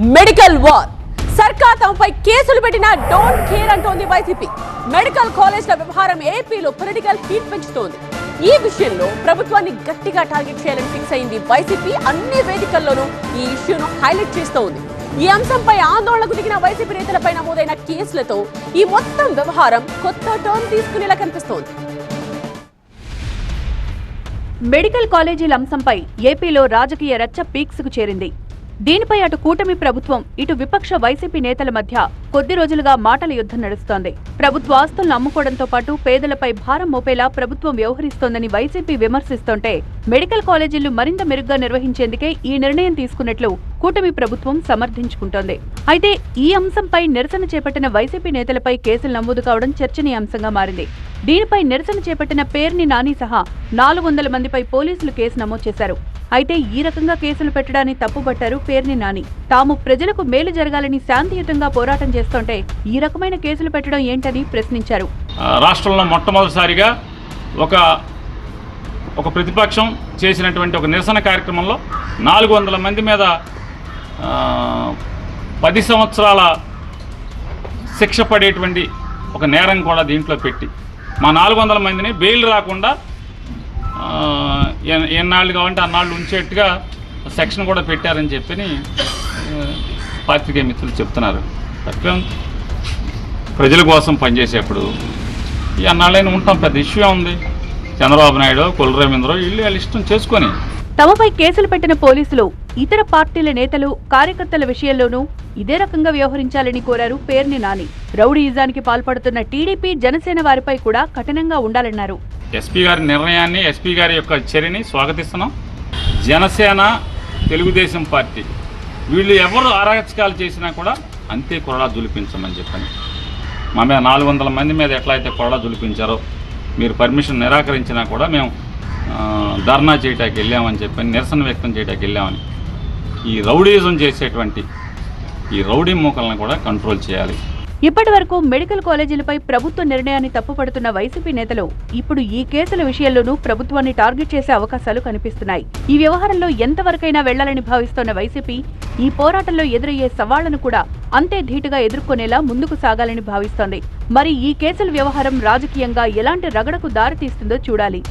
Medical war సర్కార్ తమపై కేసులు పెట్టినా డోంట్ కేర్ అంటోంది వైసీపీ. మెడికల్ కాలేజ్ల వ్యవహారం ఏపీలో పొలిటికల్ హీట్ పెంచుతోంది. ఈ విషయంలో ప్రభుత్వాన్ని గట్టిగా టార్గెట్ చేయాలని ఫిక్స్ అయింది వైసీపీ. అన్ని వేదికల్లోనూ ఈ ఇష్యూను హైలైట్ చేస్తూ ఉంది. ఈ అంశంపై ఆందోళనకు దిగిన వైసీపీ నేతలపై నమోదైన కేసులతో ఈ మొత్తం వ్యవహారం కొత్త టర్న్ తీసుకునేలా కనిపిస్తోంది. మెడికల్ కాలేజీల అంశంపై ఏపీలో రాజకీయ రచ్చ పీక్స్ కు చేరింది. దీనిపై అటు కూటమి ప్రభుత్వం, ఇటు విపక్ష వైసీపీ నేతల మధ్య కొద్ది రోజులుగా మాటల యుద్ధం నడుస్తోంది. ప్రభుత్వ ఆస్తులను అమ్ముకోవడంతో పాటు పేదలపై భారం మోపేలా ప్రభుత్వం వ్యవహరిస్తోందని వైసీపీ విమర్శిస్తోంటే, మెడికల్ కాలేజీలు మరింత మెరుగ్గా నిర్వహించేందుకే ఈ నిర్ణయం తీసుకున్నట్లు కూటమి ప్రభుత్వం సమర్థించుకుంటోంది. అయితే ఈ అంశంపై నిరసన చేపట్టిన వైసీపీ నేతలపై కేసులు నమోదు కావడం చర్చనీయాంశంగా మారింది. దీనిపై నిరసన చేపట్టిన పేర్ని నాని సహా 400 మందిపై పోలీసులు కేసు నమోదు చేశారు. అయితే ఈ రకంగా కేసులు పెట్టడాన్ని తప్పుపట్టారు పేర్ని నాని. తాము ప్రజలకు మేలు జరగాలని శాంతియుతంగా పోరాటం చేస్తుంటే ఈ రకమైన కేసులు పెట్టడం ఏంటని ప్రశ్నించారు. రాష్ట్రంలో మొట్టమొదటిసారిగా ఒక ప్రతిపక్షం చేసినటువంటి ఒక నిరసన కార్యక్రమంలో 400 మంది మీద 10 సంవత్సరాల శిక్ష పడేటువంటి ఒక నేరం కూడా దీంట్లో పెట్టి మా 400 మందిని బెయిల్ రాకుండా ఎన్నాళ్ళు కావాలంటే అన్నాళ్ళు ఉంచేట్టుగా సెక్షన్ కూడా పెట్టారని చెప్పి పాత్రికేయ మిత్రులు చెప్తున్నారు. అట్లా ప్రజల కోసం పనిచేసేప్పుడు ఈ అన్నాళ్ళైనా ఉంటాం, పెద్ద ఇష్యూ ఉంది. చంద్రబాబు నాయుడు, కొల్లు రవీంద్ర వీళ్ళు వాళ్ళ ఇష్టం చేసుకొని తమపై కేసులు పెట్టిన పోలీసులు ఇతర పార్టీల నేతలు, కార్యకర్తల విషయంలోనూ ఇదే రకంగా వ్యవహరించాలని కోరారు పేర్ని నాని. రౌడీయిజానికి పాల్పడుతున్న టీడీపీ, జనసేన వారిపై కూడా కఠినంగా ఉండాలన్నారు. ఎస్పీ గారి నిర్ణయాన్ని, ఎస్పీ గారి యొక్క చర్యని స్వాగతిస్తున్నాం. జనసేన, తెలుగుదేశం పార్టీ వీళ్ళు ఎవరు అరాచకాలు చేసినా కూడా అంతే కొరడా జులిపించమని చెప్పండి. మా మీద 400 మంది మీద ఎట్లా అయితే కొరడా జులిపించారో, మీరు పర్మిషన్ నిరాకరించినా కూడా మేము ధర్నా చేయటానికి వెళ్ళామని చెప్పని, నిరసన వ్యక్తం చేయడానికి వెళ్ళామని, ఈ రౌడీజం చేసేటువంటి ఈ రౌడీ మూకలను కూడా కంట్రోల్ చేయాలి. ఇప్పటి వరకు మెడికల్ కాలేజీలపై ప్రభుత్వ నిర్ణయాన్ని తప్పుపడుతున్న వైసీపీ నేతలు ఇప్పుడు ఈ కేసుల విషయంలోనూ ప్రభుత్వాన్ని టార్గెట్ చేసే అవకాశాలు కనిపిస్తున్నాయి. ఈ వ్యవహారంలో ఎంతవరకైనా వెళ్లాలని భావిస్తోన్న వైసీపీ ఈ పోరాటంలో ఎదురయ్యే సవాళ్లను కూడా అంతే ధీటుగా ఎదుర్కొనేలా ముందుకు సాగాలని భావిస్తోంది. మరి ఈ కేసుల వ్యవహారం రాజకీయంగా ఎలాంటి రగడకు దారితీస్తుందో చూడాలి.